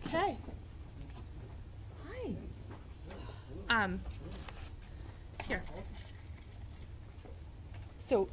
Okay. Hi. Here. So.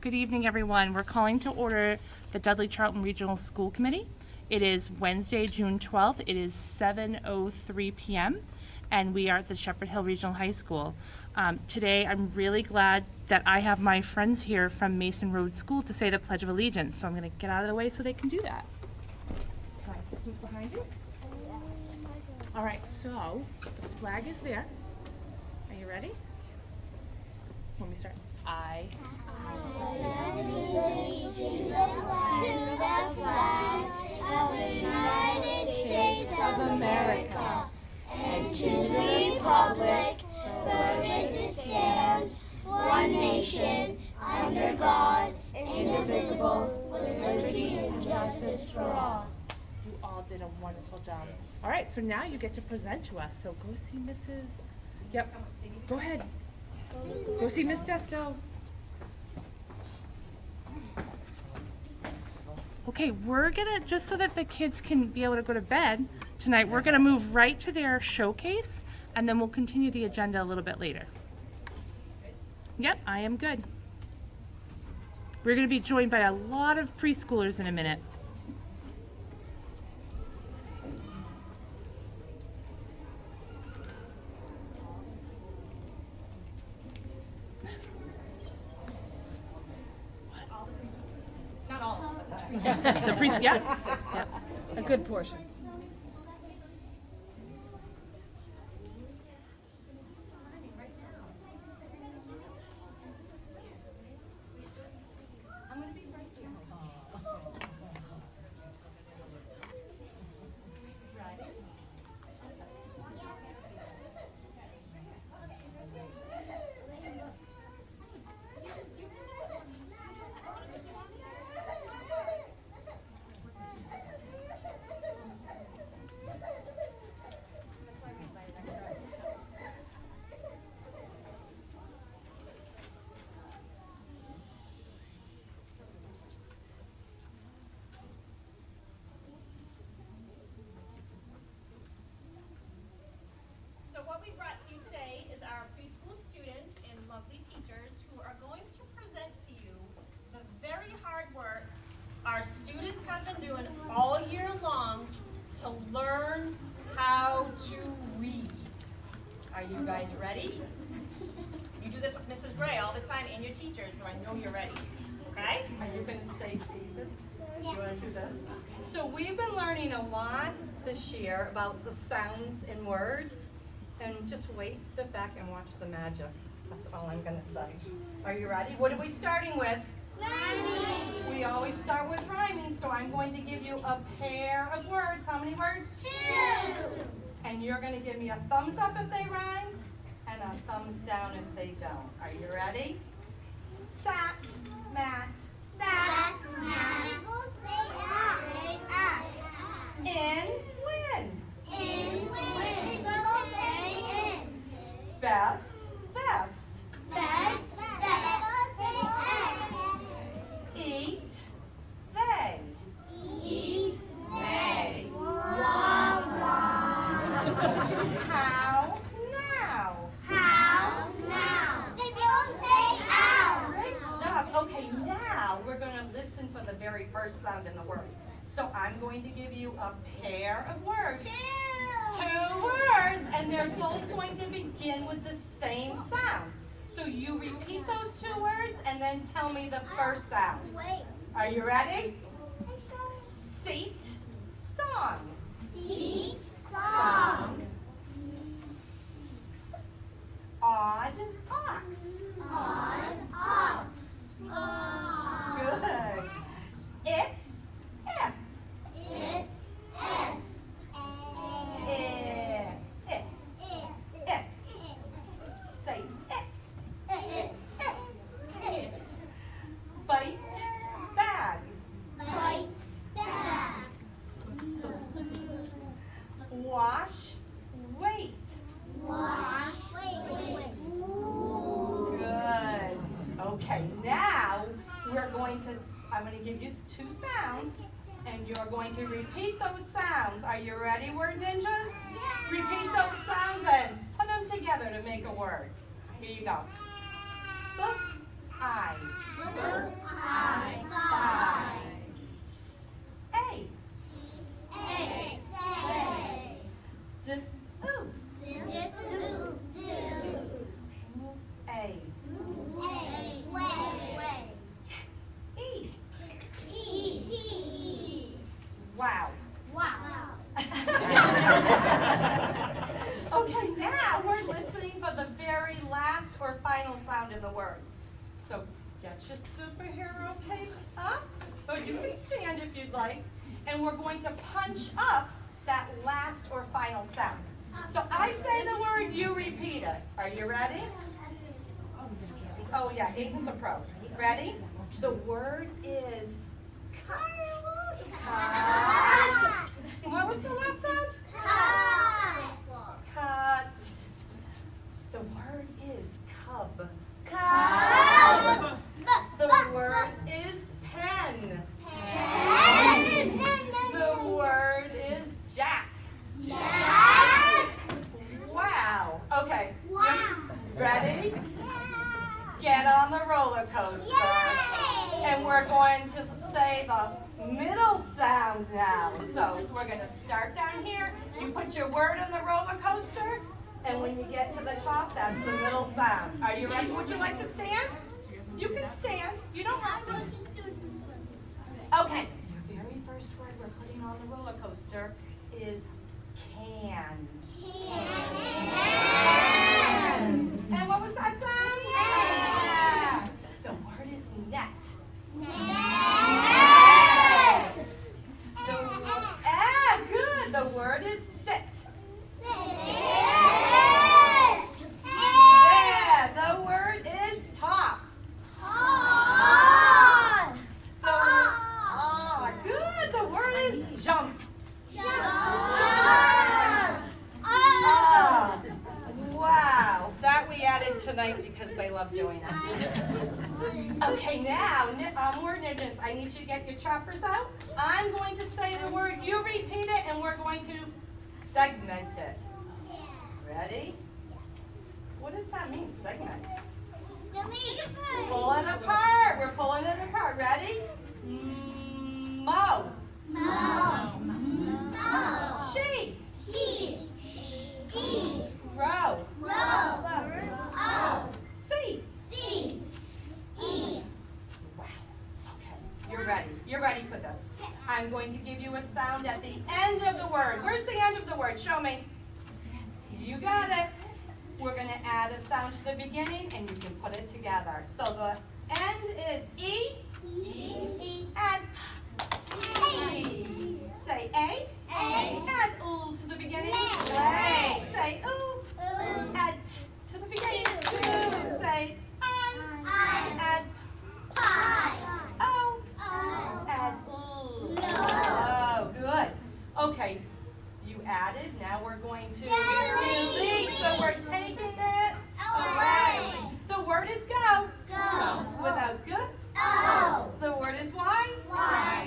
Good evening, everyone. We're calling to order the Dudley Charlton Regional School Committee. It is Wednesday, June 12th. It is 7:03 p.m. and we are at the Shepherd Hill Regional High School. Today, I'm really glad that I have my friends here from Mason Road School to say the Pledge of Allegiance. So I'm going to get out of the way so they can do that. Can I scoot behind you? All right, so the flag is there. Are you ready? Let me start. I pledge allegiance to the flag of the United States of America and to the republic for which it stands, one nation, under God, indivisible, with liberty and justice for all. You all did a wonderful job. All right, so now you get to present to us. So go see Mrs. Yep, go ahead. Go see Miss Desto. Okay, we're gonna, just so that the kids can be able to go to bed tonight, we're gonna move right to their showcase and then we'll continue the agenda a little bit later. Yep, I am good. We're gonna be joined by a lot of preschoolers in a minute. The priest, yeah. Yep. A good portion. Our students have been doing all year long to learn how to read. Are you guys ready? You do this with Mrs. Gray all the time and your teachers, so I know you're ready. Okay? Are you going to stay seated? Do you want to do this? So we've been learning a lot this year about the sounds in words. And just wait, sit back and watch the magic. That's all I'm going to say. Are you ready? What are we starting with? Rhyming. We always start with rhyming, so I'm going to give you a pair of words. How many words? 2. And you're going to give me a thumbs up if they rhyme and a thumbs down if they don't. Are you ready? Sat, mat. Sat, mat. In, when. In, when. Best, best. Best, best. Eat, they. Eat, they. How, now. How, now. They both say ow. Good job. Okay, now we're going to listen for the very first sound in the So I'm going to give you a pair of words. 2 words, and they're both going to begin with the same sound. So you repeat those 2 words and then tell me the first sound. Are you ready? Seat, song. Seat, song. Odd, ox. Odd, ox. Good. It's, if. It's, if. If. If. Say it's. It's, If. Bite, bag. bite, bag. Wash, wait. Wash, wait. Good. Okay, now I'm going to give you 2 sounds, and you're going to repeat those sounds. Are you ready, word ninjas? Repeat those sounds and put them together to make a word. Here you go. Book, I. I, Buy. A. A, say. D, ooh. Do, A. way. E. E, Wow. wow. Okay, now we're listening for the very last or final sound in the word. So get your superhero capes up, or you can stand if you'd like, and we're going to punch up that last or final sound. So I say the word, you repeat it. Are you ready? Oh yeah, Aiden's a pro. Ready? The word is cut. Cut. What was the last sound? Cut. The word is cub. The word is pen. The word is jack. Wow. Okay. Ready? Get on the roller coaster. And we're going to say the middle sound now. So we're going to start down here. You put your word on the roller coaster, and when you get to the top, that's the middle sound. Are you ready? Would you like to stand? You can stand. You don't have to. Okay. Your very first word we're putting on the roller coaster is can. And what was that sound? The word is net. Good. The word is sit. Yeah. The word is top. Good. The word is jump. Wow. That we added tonight because they love doing it. Okay, now, word ninjas, I need you to get your choppers out. I'm going to say the word, you repeat it, and we're going to segment it. Ready? What does that mean, segment? Pull it apart. We're pulling it apart. Ready? Mow. Sheep. Row. Seat. Wow. Okay. You're ready. You're ready for this. I'm going to give you a sound at the end of the word. Where's the end of the word? Show me. You got it. We're going to add a sound to the beginning, and you can put it together. So the end is E. Add E. Say A. Add ooh to the beginning. A. Say ooh. Add t to the beginning. Two. Say I. Add O. Add ooh. Oh, good. Okay. You added. Now we're going to delete. So we're taking it away. The word is go. Without good. The word is why.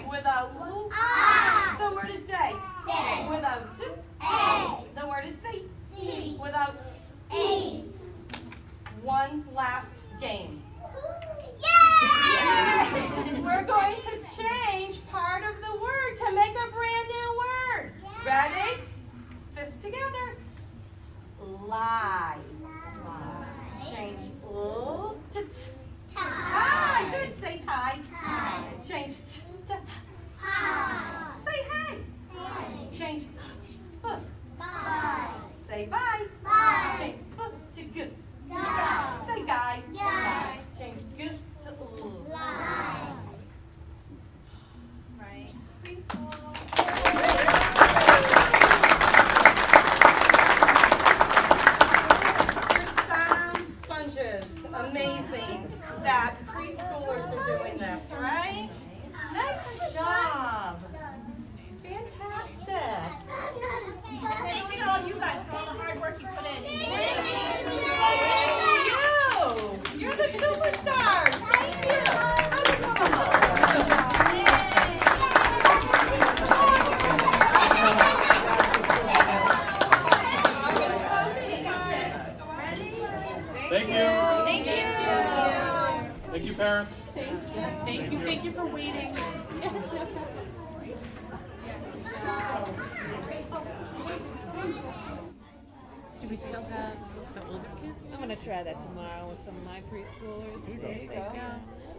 we still have the older kids? I'm gonna try that tomorrow with some of my preschoolers. There you go.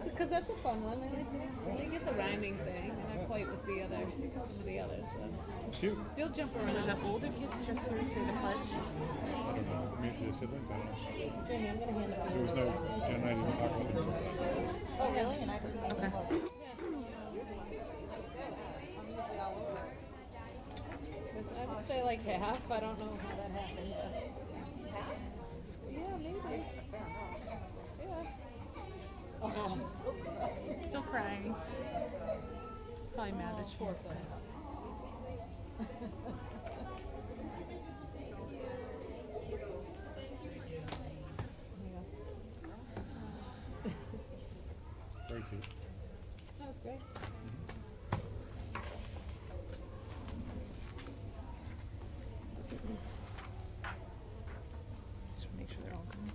Because that's a fun one. They get the rhyming thing, and not quite with some of the others. But Cute. they'll jump Are around. the older kids just here to say the pledge? I don't know. Maybe the siblings. I don't know. Jamie, I'm gonna hand it There was no. Jen and I didn't talk about it. Oh, really? And I didn't make Okay. I would say like half. I don't know how that happened. Half? Yeah, maybe. Yeah. Oh. Still crying. Probably mad that she missed it. Very cute. That was great. Just make sure they're all coming.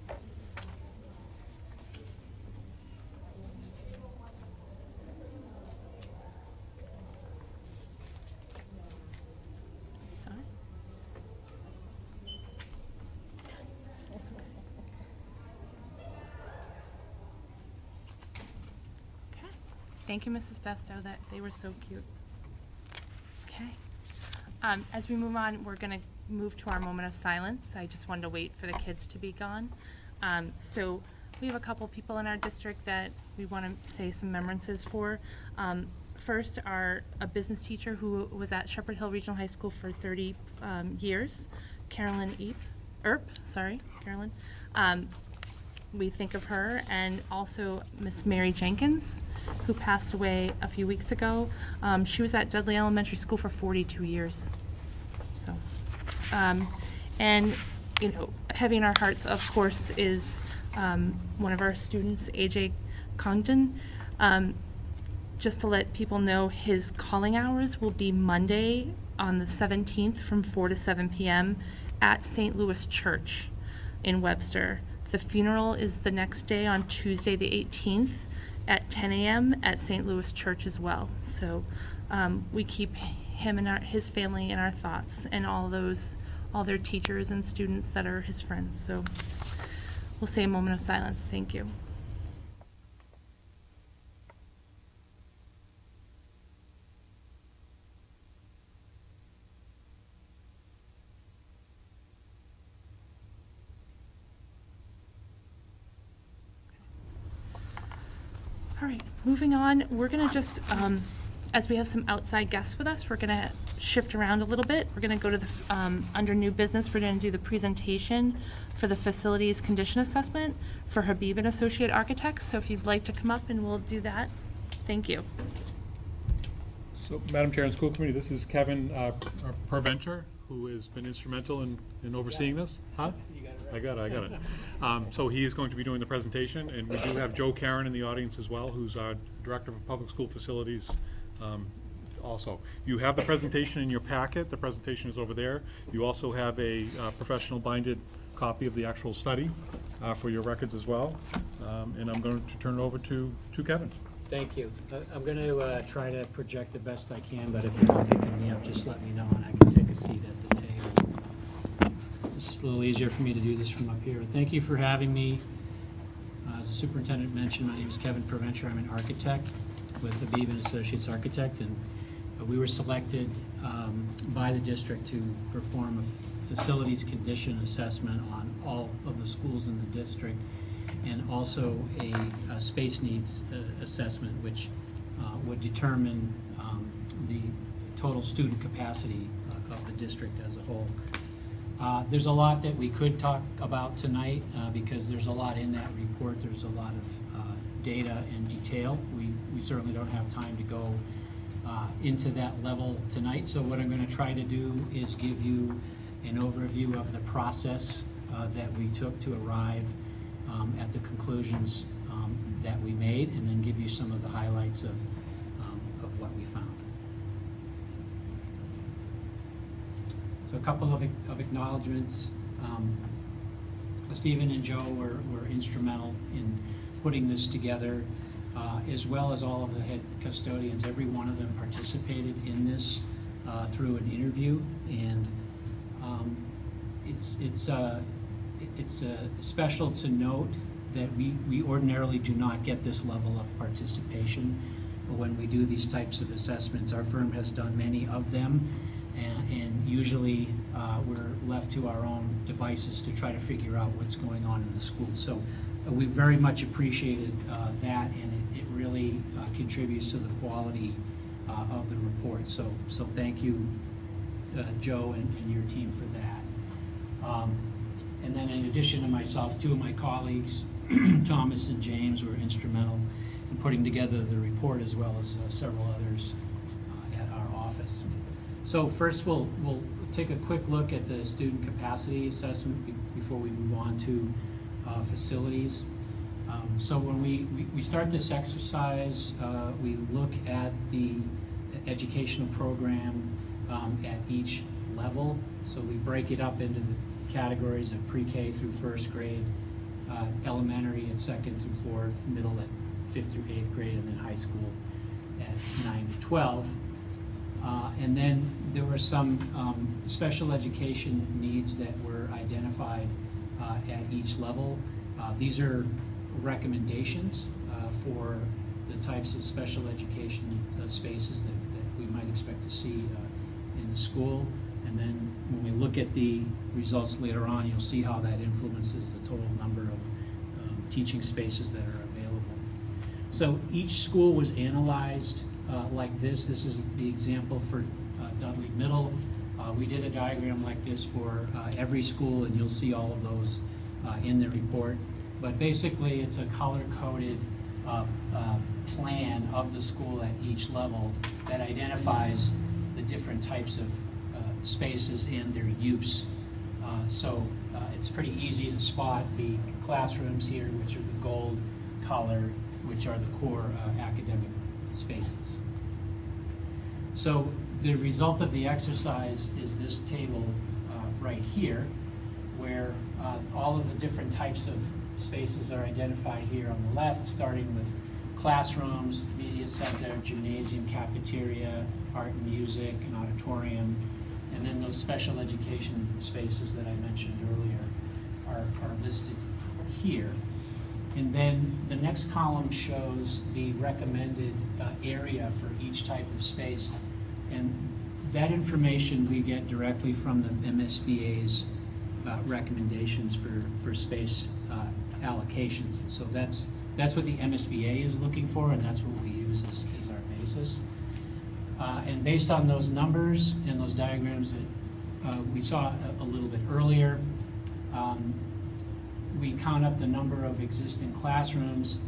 Sorry. Okay. Thank you, Mrs. Desto. That they were so cute. Okay. As we move on, we're going to move to our moment of silence. I just wanted to wait for the kids to be gone. So we have a couple people in our district that we want to say some remembrances for. First, a business teacher who was at Shepherd Hill Regional High School for 30 years, Carolyn Carolyn. We think of her, and also Miss Mary Jenkins, who passed away a few weeks ago. She was at Dudley Elementary School for 42 years. So, and you know, heavy in our hearts, of course, is one of our students, AJ Congdon. Just to let people know, his calling hours will be Monday on the 17th from 4 to 7 p.m. at St. Louis Church in Webster. The funeral is the next day on Tuesday the 18th at 10 a.m. at St. Louis Church as well. So we keep him and his family in our thoughts, and all their teachers and students that are his friends. So we'll say a moment of silence. Thank you. All right, moving on, we're gonna just, as we have some outside guests with us, we're gonna shift around a little bit. We're gonna go to the, under new business, we're gonna do the presentation for the facilities condition assessment for Habib and Associate Architects. So if you'd like to come up and we'll do that, thank you. So, Madam Chair and School Committee, this is Kevin Perventure, who has been instrumental in overseeing this. Huh? You got it right. I got it. So he is going to be doing the presentation, and we do have Joe Karen in the audience as well, who's our Director of Public School Facilities also. You have the presentation in your packet. The presentation is over there. You also have a professional binded copy of the actual study for your records as well. And I'm going to turn it over to Kevin. Thank you. I'm going to try to project the best I can, but if you're not picking me up, just let me know and I can take a seat at the table. It's just a little easier for me to do this from up here. Thank you for having me. As the superintendent mentioned, my name is Kevin Perventure. I'm an architect with Habib and Associates Architect, and we were selected by the district to perform a facilities condition assessment on all of the schools in the district, and also a space needs assessment, which would determine the total student capacity of the district as a whole. There's a lot that we could talk about tonight because there's a lot in that report. There's a lot of data and detail. We certainly don't have time to go into that level tonight. So what I'm going to try to do is give you an overview of the process that we took to arrive at the conclusions that we made, and then give you some of the highlights of what we found. So a couple of acknowledgements. Stephen and Joe were instrumental in putting this together, as well as all of the head custodians. Every one of them participated in this through an interview, and it's special to note that we ordinarily do not get this level of participation when we do these types of assessments. Our firm has done many of them, and usually we're left to our own devices to try to figure out what's going on in the school. So we very much appreciated that, and it really contributes to the quality of the report. So thank you, Joe, and your team for that. And then in addition to myself, two of my colleagues, Thomas and James, were instrumental in putting together the report, as well as several others at our office. So first we'll take a quick look at the student capacity assessment before we move on to facilities. So when we start this exercise, we look at the educational program at each level. So we break it up into the categories of pre-K through first grade, elementary at second through fourth, middle at fifth through eighth grade, and then high school at 9 to 12. And then there were some special education needs that were identified at each level. These are recommendations for the types of special education spaces that we might expect to see in the school. And then when we look at the results later on, you'll see how that influences the total number of teaching spaces that are available. So each school was analyzed like this. This is the example for Dudley Middle. We did a diagram like this for every school, and you'll see all of those in the report. But basically, it's a color-coded plan of the school at each level that identifies the different types of spaces and their use. So it's pretty easy to spot the classrooms here, which are the gold color, which are the core academic spaces. So the result of the exercise is this table right here, where all of the different types of spaces are identified here on the left, starting with classrooms, media center, gymnasium, cafeteria, art and music, and auditorium, and then those special education spaces that I mentioned earlier are listed here. And then the next column shows the recommended area for each type of space. And that information we get directly from the MSBA's recommendations for space allocations. And so that's what the MSBA is looking for, and that's what we use as our basis. And based on those numbers and those diagrams that we saw a little bit earlier, we count up the number of existing classrooms,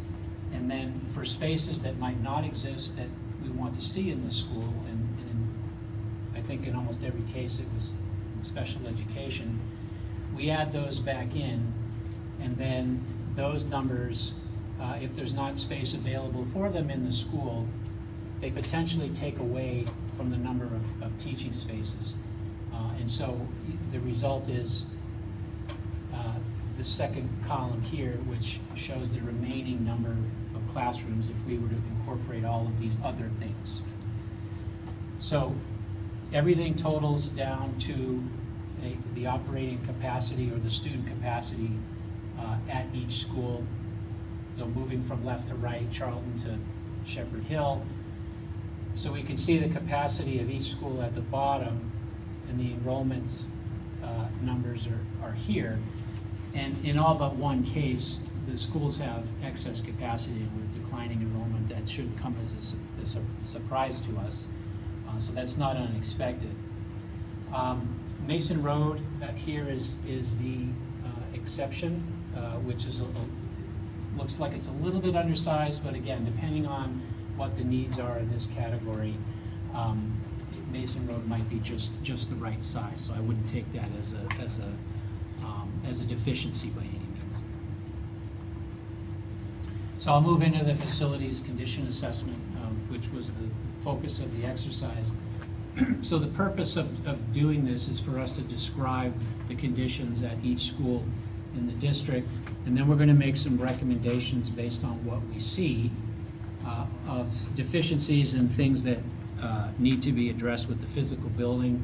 and then for spaces that might not exist that we want to see in the school, and I think in almost every case it was in special education, we add those back in, and then those numbers, if there's not space available for them in the school, they potentially take away from the number of teaching spaces. And so the result is the second column here, which shows the remaining number of classrooms if we were to incorporate all of these other things. So everything totals down to the operating capacity or the student capacity at each school. So moving from left to right, Charlton to Shepherd Hill. So we can see the capacity of each school at the bottom, and the enrollment numbers are here. And in all but one case, the schools have excess capacity, and with declining enrollment, that shouldn't come as a surprise to us. So that's not unexpected. Mason Road here is the exception, which is looks like it's a little bit undersized, but again, depending on what the needs are in this category, Mason Road might be just the right size. So I wouldn't take that as a deficiency by any means. So I'll move into the facilities condition assessment, which was the focus of the exercise. So the purpose of doing this is for us to describe the conditions at each school in the district, and then we're going to make some recommendations based on what we see of deficiencies and things that need to be addressed with the physical building.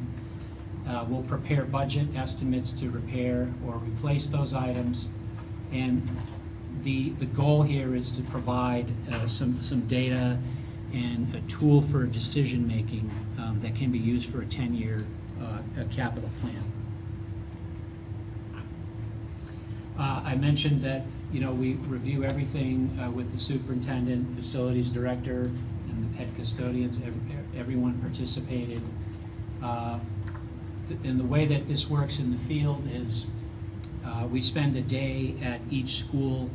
We'll prepare budget estimates to repair or replace those items. And the goal here is to provide some data and a tool for decision-making that can be used for a 10-year capital plan. I mentioned that, we review everything with the superintendent, facilities director, and the head custodians. Everyone participated. And the way that this works in the field is we spend a day at each school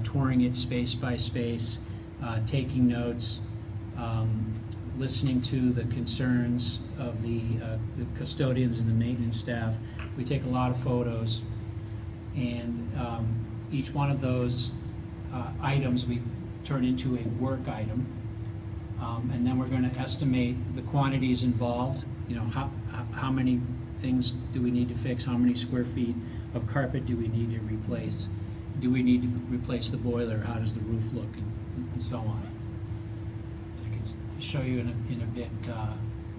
touring it space by space, taking notes, listening to the concerns of the custodians and the maintenance staff. We take a lot of photos, and each one of those items we turn into a work item, and then we're going to estimate the quantities involved. How many things do we need to fix? How many square feet of carpet do we need to replace? Do we need to replace the boiler? How does the roof look, and so on. I can show you in a bit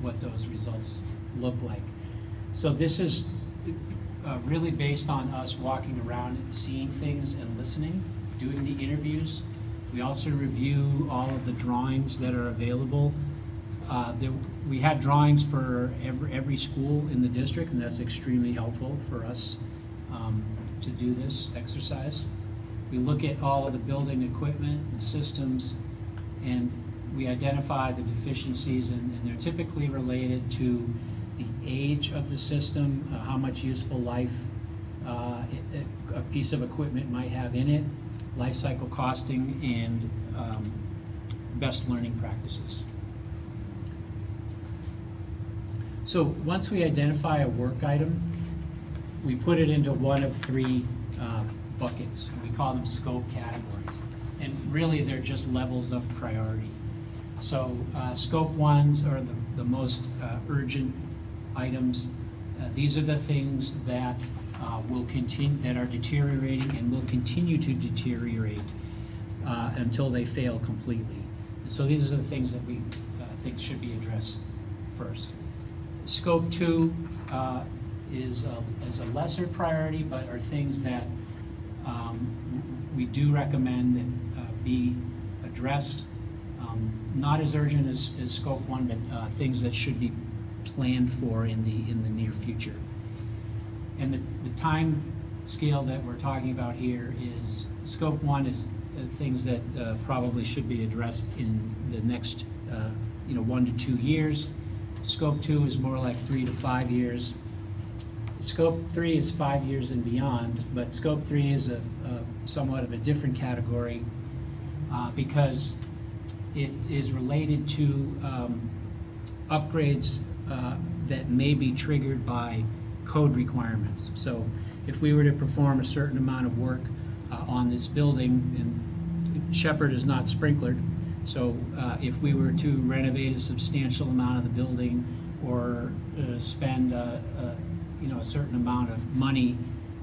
what those results look like. So this is really based on us walking around and seeing things and listening, doing the interviews. We also review all of the drawings that are available. We had drawings for every school in the district, and that's extremely helpful for us to do this exercise. We look at all of the building equipment and systems, and we identify the deficiencies, and they're typically related to the age of the system, how much useful life a piece of equipment might have in it, life cycle costing, and best learning practices. So once we identify a work item, we put it into one of three buckets. We call them scope categories. And really, they're just levels of priority. So scope ones are the most urgent items. These are the things that will continue, that are deteriorating and will continue to deteriorate until they fail completely. And so these are the things that we think should be addressed first. Scope 2 is a lesser priority, but are things that we do recommend that be addressed. Not as urgent as Scope 1, but things that should be planned for in the near future. And the time scale that we're talking about here is Scope 1 is things that probably should be addressed in the next 1 to 2 years. Scope 2 is more like 3 to 5 years. Scope 3 is 5 years and beyond, but Scope 3 is a somewhat of a different category because it is related to upgrades that may be triggered by code requirements. So if we were to perform a certain amount of work on this building, and Shepherd is not sprinklered, so if we were to renovate a substantial amount of the building or spend a certain amount of money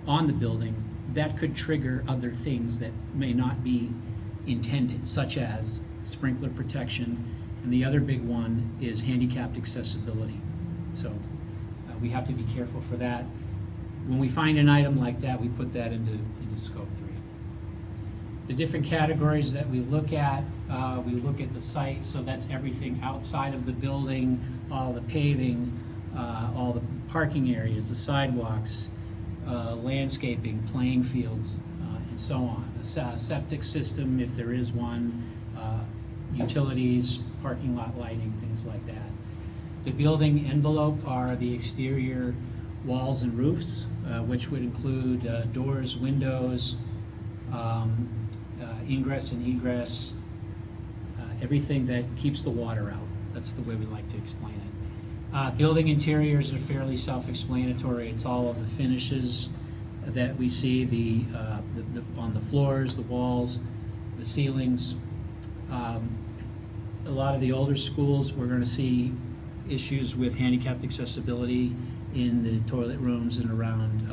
on the building, that could trigger other things that may not be intended, such as sprinkler protection, and the other big one is handicapped accessibility. So we have to be careful for that. When we find an item like that, we put that into Scope 3. The different categories that we look at the site, so that's everything outside of the building, all the paving, all the parking areas, the sidewalks, landscaping, playing fields, and so on. A septic system, if there is one, utilities, parking lot lighting, things like that. The building envelope are the exterior walls and roofs, which would include doors, windows, ingress and egress, everything that keeps the water out. That's the way we like to explain it. Building interiors are fairly self-explanatory. It's all of the finishes that we see on the floors, the walls, the ceilings. A lot of the older schools, we're going to see issues with handicapped accessibility in the toilet rooms and around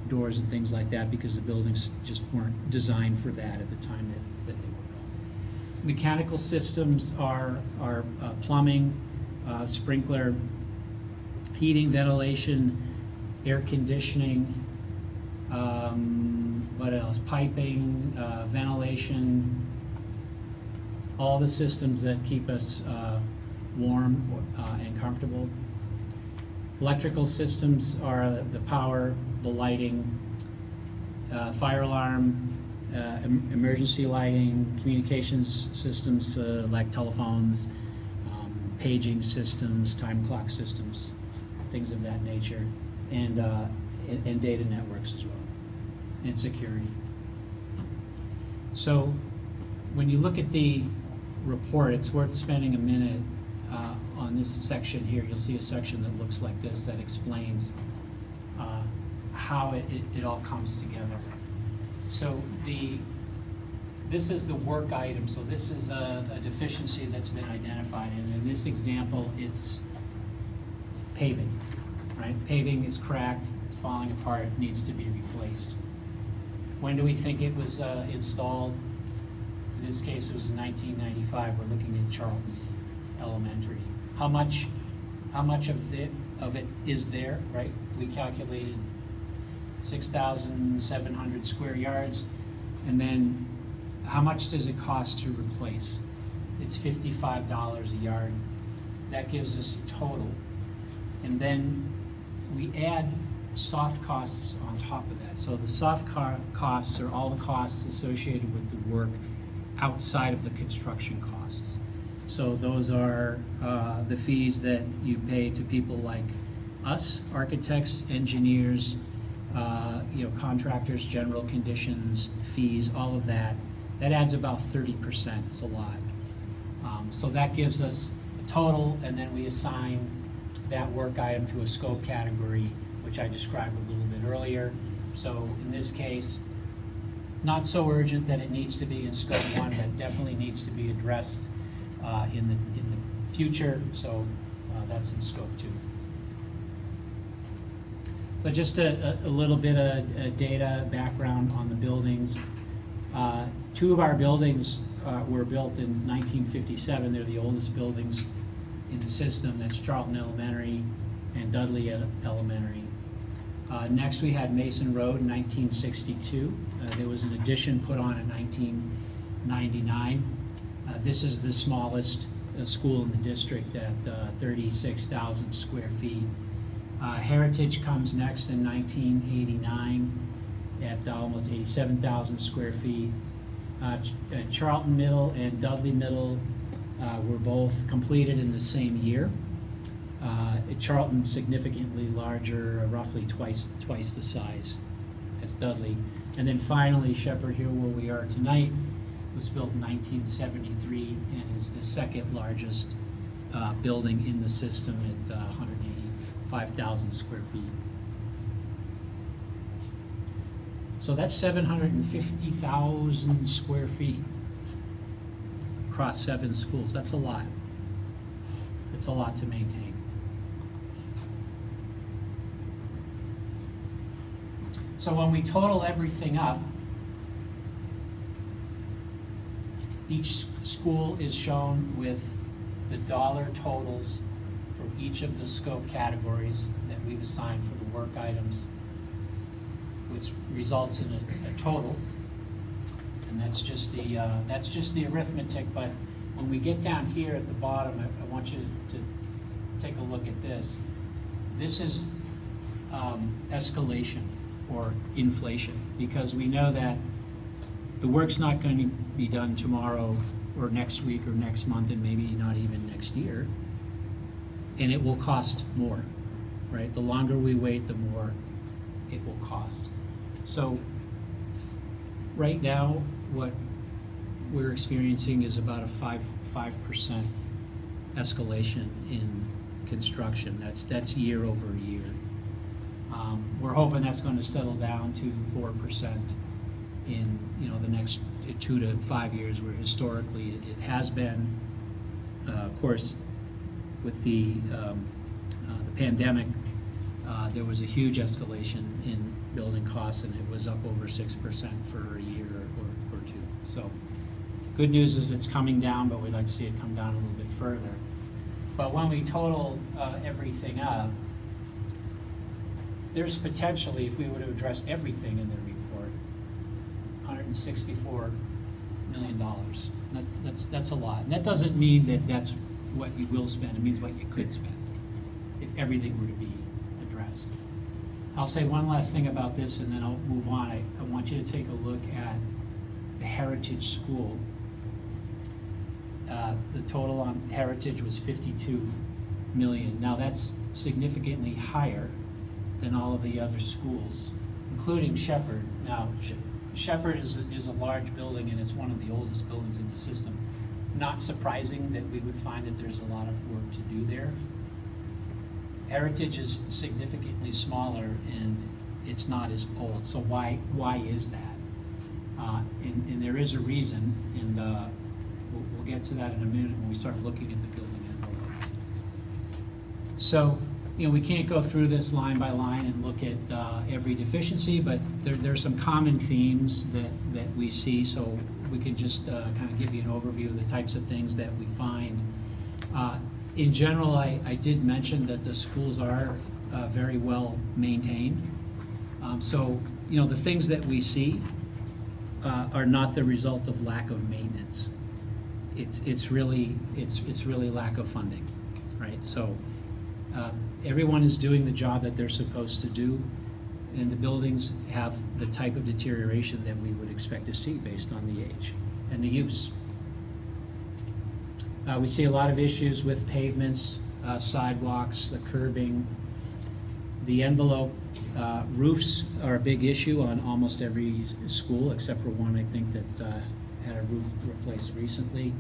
doors and things like that, because the buildings just weren't designed for that at the time that they were built. Mechanical systems are plumbing, sprinkler, heating, ventilation, air conditioning, what else? Piping, ventilation, all the systems that keep us warm and comfortable. Electrical systems are the power, the lighting, fire alarm, emergency lighting, communications systems like telephones, paging systems, time clock systems, things of that nature, and data networks as well, and security. So when you look at the report, it's worth spending a minute on this section here. You'll see a section that looks like this that explains how it all comes together. So this is the work item. So this is a deficiency that's been identified, and in this example, it's paving, right? Paving is cracked, it's falling apart, it needs to be replaced. When do we think it was installed? In this case, it was in 1995. We're looking at Charlton Elementary. How much of it is there, right? We calculated 6,700 square yards, and then how much does it cost to replace? It's $55 a yard. That gives us a total. And then we add soft costs on top of that. So the soft costs are all the costs associated with the work outside of the construction costs. So those are the fees that you pay to people like us, architects, engineers, contractors, general conditions, fees, all of that. That adds about 30%. It's a lot. So that gives us a total, and then we assign that work item to a scope category, which I described a little bit earlier. So in this case, not so urgent that it needs to be in scope 1, but definitely needs to be addressed in the future. So that's in scope 2. So just a little bit of data background on the buildings. 2 of our buildings were built in 1957. They're the oldest buildings in the system. That's Charlton Elementary and Dudley Elementary. Next we had Mason Road in 1962. There was an addition put on in 1999. This is the smallest school in the district at 36,000 square feet. Heritage comes next in 1989 at almost 87,000 square feet. Charlton Middle and Dudley Middle were both completed in the same year. Charlton significantly larger, roughly twice the size as Dudley. And then finally, Shepherd Hill, where we are tonight, was built in 1973 and is the second largest building in the system at 185,000 square feet. So that's 750,000 square feet across 7 schools. That's a lot. It's a lot to maintain. So when we total everything up, each school is shown with the dollar totals for each of the scope categories that we've assigned for the work items, which results in a total. And that's just the arithmetic. But when we get down here at the bottom, I want you to take a look at this. This is escalation or inflation, because we know that the work's not going to be done tomorrow or next week or next month and maybe not even next year, and it will cost more, right? The longer we wait, the more it will cost. So right now, what we're experiencing is about a 5% escalation in construction. That's year over year. We're hoping that's going to settle down to 4% in the next 2 to 5 years, where historically it has been. Of course, with the pandemic, there was a huge escalation in building costs, and it was up over 6% for a year or 2. So good news is it's coming down, but we'd like to see it come down a little bit further. But when we total everything up, there's potentially, if we were to address everything in the report, $164 million. That's a lot. And that doesn't mean that that's what you will spend. It means what you could spend if everything were to be addressed. I'll say one last thing about this, and then I'll move on. I want you to take a look at the Heritage School. The total on Heritage was 52 million. Now that's significantly higher than all of the other schools, including Shepherd. Now, Shepherd is a large building, and it's one of the oldest buildings in the system. Not surprising that we would find that there's a lot of work to do there. Heritage is significantly smaller, and it's not as old. So why is that? And there is a reason, and we'll get to that in a minute when we start looking at the building envelope. So, we can't go through this line by line and look at every deficiency, but there's some common themes that we see, so we can just kind of give you an overview of the types of things that we find. In general, I did mention that the schools are very well maintained. So, the things that we see are not the result of lack of maintenance. It's really lack of funding, right? So everyone is doing the job that they're supposed to do, and the buildings have the type of deterioration that we would expect to see based on the age and the use. We see a lot of issues with pavements, sidewalks, the curbing. The envelope roofs are a big issue on almost every school, except for one, I think, that had a roof replaced recently.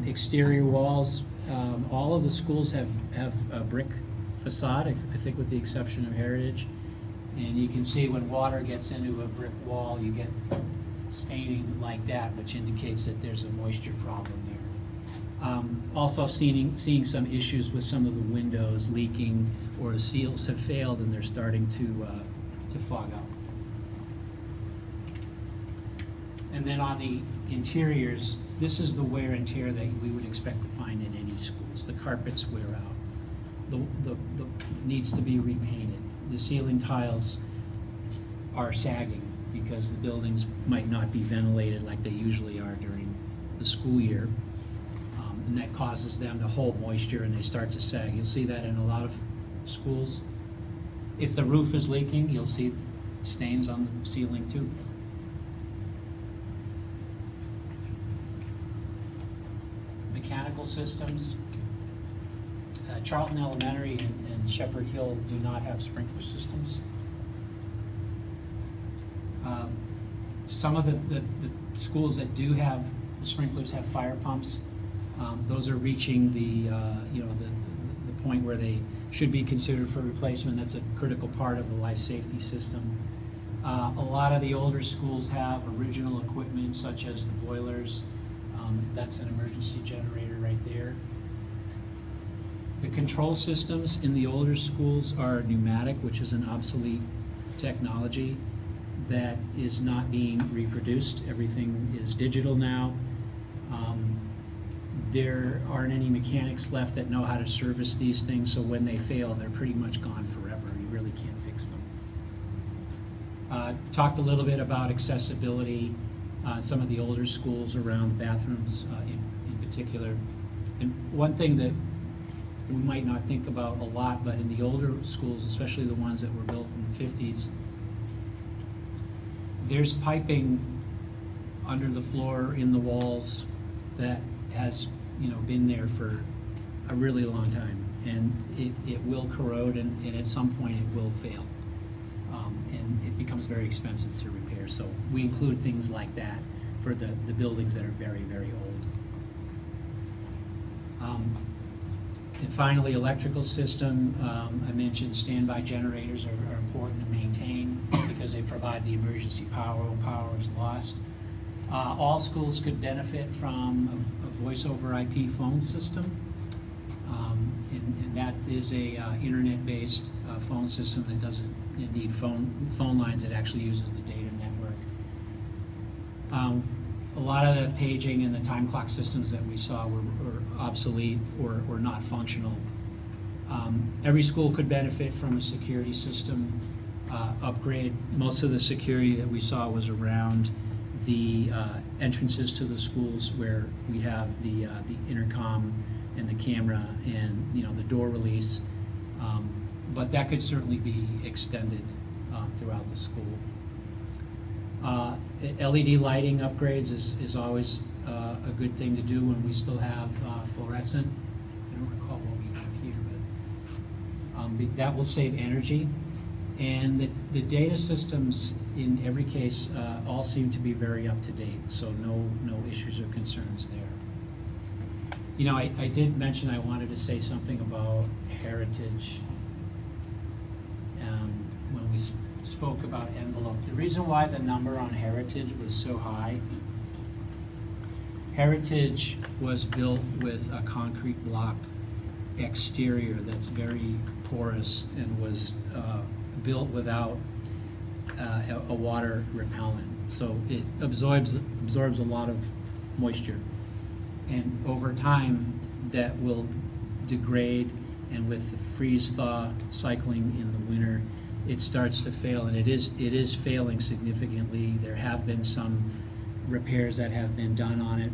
Exterior walls, all of the schools have a brick facade, I think with the exception of Heritage. And you can see when water gets into a brick wall, you get staining like that, which indicates that there's a moisture problem there. Also seeing some issues with some of the windows leaking, or the seals have failed and they're starting to fog up. And then on the interiors, this is the wear and tear that we would expect to find in any schools. The carpets wear out. The needs to be repainted. The ceiling tiles are sagging because the buildings might not be ventilated like they usually are during the school year. And that causes them to hold moisture and they start to sag. You'll see that in a lot of schools. If the roof is leaking, you'll see stains on the ceiling too. Mechanical systems. Charlton Elementary and Shepherd Hill do not have sprinkler systems. Some of the schools that do have the sprinklers have fire pumps. Those are reaching the point where they should be considered for replacement. That's a critical part of the life safety system. A lot of the older schools have original equipment such as the boilers. That's an emergency generator right there. The control systems in the older schools are pneumatic, which is an obsolete technology that is not being reproduced. Everything is digital now. There aren't any mechanics left that know how to service these things, so when they fail, they're pretty much gone forever. You really can't fix them. Talked a little bit about accessibility, some of the older schools around the bathrooms in particular. And one thing that we might not think about a lot, but in the older schools, especially the ones that were built in the 50s, there's piping under the floor, in the walls, that has been there for a really long time, and it will corrode, and at some point it will fail, and it becomes very expensive to repair. So we include things like that for the buildings that are very, very old. And finally, electrical system. I mentioned standby generators are important to maintain because they provide the emergency power when power is lost. All schools could benefit from a voice over IP phone system, and that is a internet-based phone system that doesn't need phone lines. It actually uses the data network. A lot of the paging and the time clock systems that we saw were obsolete or not functional. Every school could benefit from a security system upgrade. Most of the security that we saw was around the entrances to the schools where we have the intercom and the camera and, you know, the door release. But that could certainly be extended throughout the school. LED lighting upgrades is always a good thing to do when we still have fluorescent. I don't recall what we have here, but that will save energy. And the data systems in every case all seem to be very up to date, so no issues or concerns there. You know, I did mention I wanted to say something about heritage when we spoke about envelope. The reason why the number on heritage was so high, heritage was built with a concrete block exterior that's very porous and was built without a water repellent. So it absorbs a lot of moisture. And over time, that will degrade, and with the freeze-thaw cycling in the winter, it starts to fail, and it is failing significantly. There have been some repairs that have been done on it, but